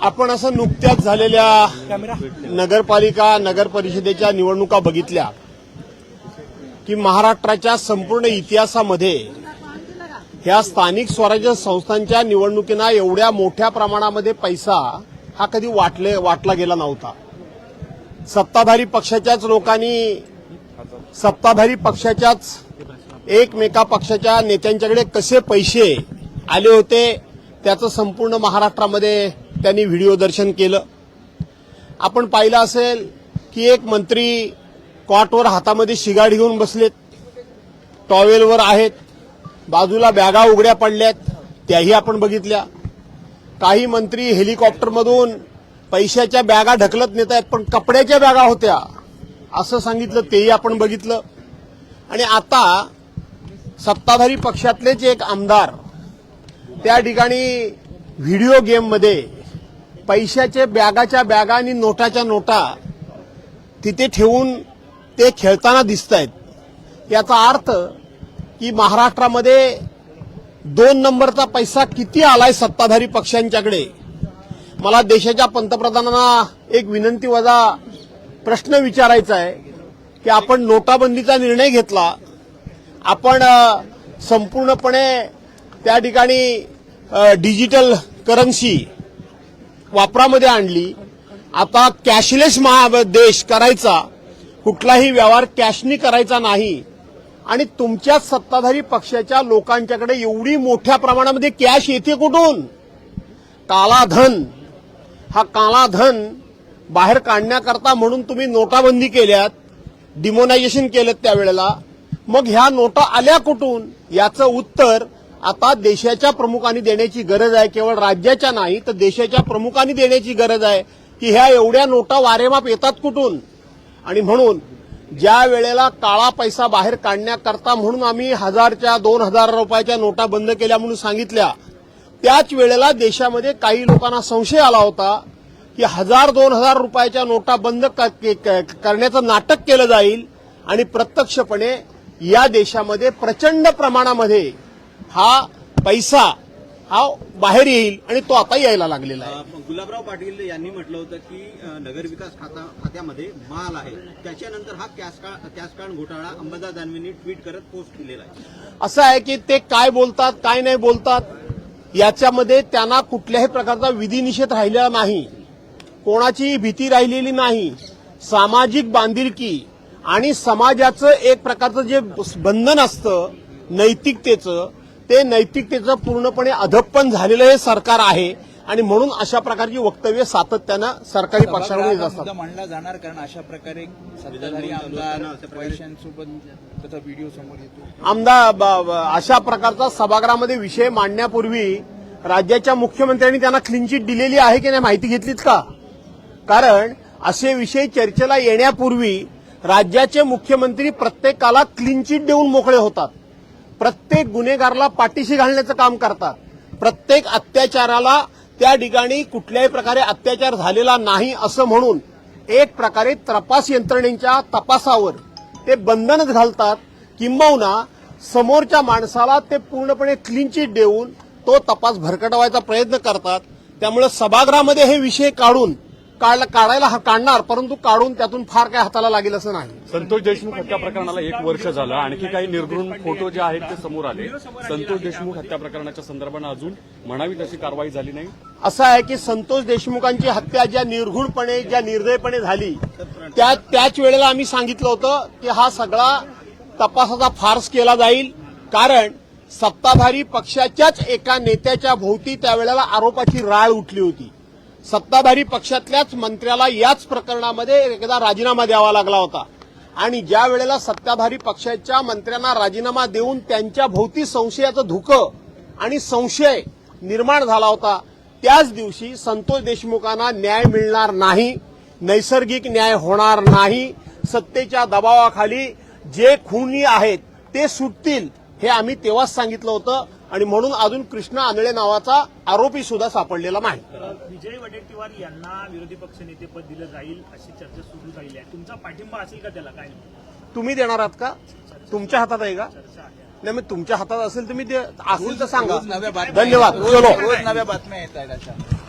आपण असं नुकत्याच झालेल्या नगरपालिका नगर परिषदेच्या निवडणुका बघितल्या की महाराष्ट्राच्या संपूर्ण इतिहासामध्ये ह्या स्थानिक स्वराज्य संस्थांच्या निवडणुकींना एवढ्या मोठ्या प्रमाणामध्ये पैसा हा कधी वाटला गेला नव्हता. सत्ताधारी पक्षाच्याच लोकांनी सत्ताधारी पक्षाच्याच एकमेका पक्षाच्या नेत्यांच्याकडे कसे पैसे आले होते त्याचं संपूर्ण महाराष्ट्रामध्ये त्यांनी व्हिडिओ दर्शन केलं. आपण पाहिलं असेल की एक मंत्री कॉटवर हातामध्ये शिगाड घेऊन बसलेत, टॉवेलवर आहेत, बाजूला बॅगा उघड्या पडल्यात त्याही आपण बघितल्या. काही मंत्री हेलिकॉप्टरमधून पैशाच्या बॅगा ढकलत नेत आहेत पण कपड्याच्या बॅगा होत्या असं सांगितलं तेही आपण बघितलं. आणि आता सत्ताधारी पक्षातलेच एक आमदार त्या ठिकाणी व्हिडिओ गेममध्ये पैशाचे बॅगाच्या बॅगा आणि नोटाच्या नोटा तिथे ठेवून ते खेळताना दिसत आहेत. याचा अर्थ की महाराष्ट्रामध्ये 2 नंबरचा पैसा किती आलाय सत्ताधारी पक्षांच्याकडे. मला देशाच्या पंतप्रधानांना एक विनंती वजा प्रश्न विचारायचा आहे की आपण नोटाबंदीचा निर्णय घेतला, आपण संपूर्णपणे त्या ठिकाणी डिजिटल करन्सी वापरामध्ये आणली, आता कॅशलेस देश करायचा, कुठलाही व्यवहार कॅशनी करायचा नाही. आणि तुमच्याच सत्ताधारी पक्षाच्या लोकांच्याकडे एवढी मोठ्या प्रमाणामध्ये कॅश येते कुठून? काला धन, हा काला धन बाहेर काढण्याकरता म्हणून तुम्ही नोटाबंदी केल्यात, डिमोनायझेशन केलं त्यावेळेला. मग ह्या नोटा आल्या कुठून याचं उत्तर आता देशाच्या प्रमुखांनी देण्याची गरज आहे. केवळ राज्याच्या नाही तर देशाच्या प्रमुखांनी देण्याची गरज आहे की ह्या एवढ्या नोटा वारेमाप येतात कुठून. आणि म्हणून ज्या वेळेला काळा पैसा बाहेर काढण्याकरता म्हणून आम्ही 1000च्या 2000 रुपयाच्या नोटा बंद केल्या म्हणून सांगितल्या, त्याच वेळेला देशामध्ये काही लोकांना संशय आला होता की 1000-2000 रुपयाच्या नोटा बंद करण्याचं नाटक केलं जाईल आणि प्रत्यक्षपणे या देशामध्ये प्रचंड प्रमाणामध्ये हा पैसा हा बाहेर येईल आणि तो आता यायला लागलेला आहे. गुलाबराव पाटील यांनी म्हटलं होतं की नगरविकास खात्यामध्ये माल आहे, त्याच्यानंतर हा कॅश कार्ड घोटाळा अंबादास दानवेंनी ट्विट करत पोस्ट केलेला आहे. असं आहे की ते काय बोलतात काय नाही बोलतात याच्यामध्ये त्यांना कुठल्याही प्रकारचा विधिनिषेध राहिलेला नाही, कोणाची भीती राहिलेली नाही. सामाजिक बांधिलकी आणि समाजाचं एक प्रकारचं जे बंधन असतं नैतिकतेचं, ते नैतिकतेचं पूर्णपणे अधप्पन झालेलं हे सरकार आहे. आणि म्हणून अशा प्रकारची वक्तव्य सातत्यानं सरकारी पक्षाकडून येत असतात. मांडला जाणार कारण अशा प्रकारे सत्ताधारी आमदार पैशांसोबत व्हिडिओ समोर येतो. आमदार अशा प्रकारचा सभागृहामध्ये विषय मांडण्यापूर्वी राज्याच्या मुख्यमंत्र्यांनी त्यांना क्लीन चिट दिलेली आहे की नाही माहिती घेतलीत का? कारण असे विषय चर्चेला येण्यापूर्वी राज्याचे मुख्यमंत्री प्रत्येकाला क्लीन चिट देऊन मोकळे होतात, प्रत्येक गुन्हेगाराला पाठीशी घालण्याचं काम करतात, प्रत्येक अत्याचाराला त्या ठिकाणी कुठल्याही प्रकारे अत्याचार झालेला नाही असं म्हणून एक प्रकारे तपास यंत्रणेच्या तपासावर ते बंधनच घालतात. किंबहुना समोरच्या माणसाला ते पूर्णपणे क्लीन चिट देऊन तो तपास भरकटवायचा प्रयत्न करतात. त्यामुळे सभागृहामध्ये हे विषय काढायला काढणार, परंतु काढून त्यातून फार काय हाताला लागेल असं नाही. संतोष देशमुख हत्या प्रकरणाला 1 वर्ष झालं, आणखी काही निर्घृण फोटो जे आहेत ते समोर आले. संतोष देशमुख हत्या प्रकरणाच्या संदर्भानं अजून म्हणावी तशी कारवाई झाली नाही. असं आहे की संतोष देशमुखांची हत्या ज्या निर्घृणपणे ज्या निर्दयपणे झाली त्याच वेळेला आम्ही सांगितलं होतं की हा सगळा तपासाचा फार्स केला जाईल. कारण सत्ताधारी पक्षाच्याच एका नेत्याच्या भोवती त्यावेळेला आरोपाची राळ उठली होती. सत्ताधारी पक्षातल्याच मंत्र्याला याच प्रकरणामध्ये एकदा राजीनामा द्यावा लागला होता. आणि ज्या वेळेला सत्ताधारी पक्षाच्या मंत्र्यांना राजीनामा देऊन त्यांच्या भोवती संशयाचं धुकं आणि संशय निर्माण झाला होता, त्याच दिवशी संतोष देशमुखांना न्याय मिळणार नाही, नैसर्गिक न्याय होणार नाही, सत्तेच्या दबावाखाली जे खुनी आहेत ते सुटतील हे आम्ही तेव्हाच सांगितलं होतं. आणि म्हणून अजून कृष्णा आंधळे नावाचा आरोपी सुद्धा सापडलेला नाही. विजय वडेट्टीवार यांना विरोधी पक्षनेतेपद दिलं जाईल अशी चर्चा सुरू झालेली आहे. तुमचा पाठिंबा असेल का त्याला? काय तुम्ही देणार आहात का? तुमच्या हातात आहे का? नाही, मग तुमच्या हातात असेल तुम्ही असेल तर सांगा. नव्या बातम्या धन्यवाद. रोज नव्या बातम्या येत आहेत.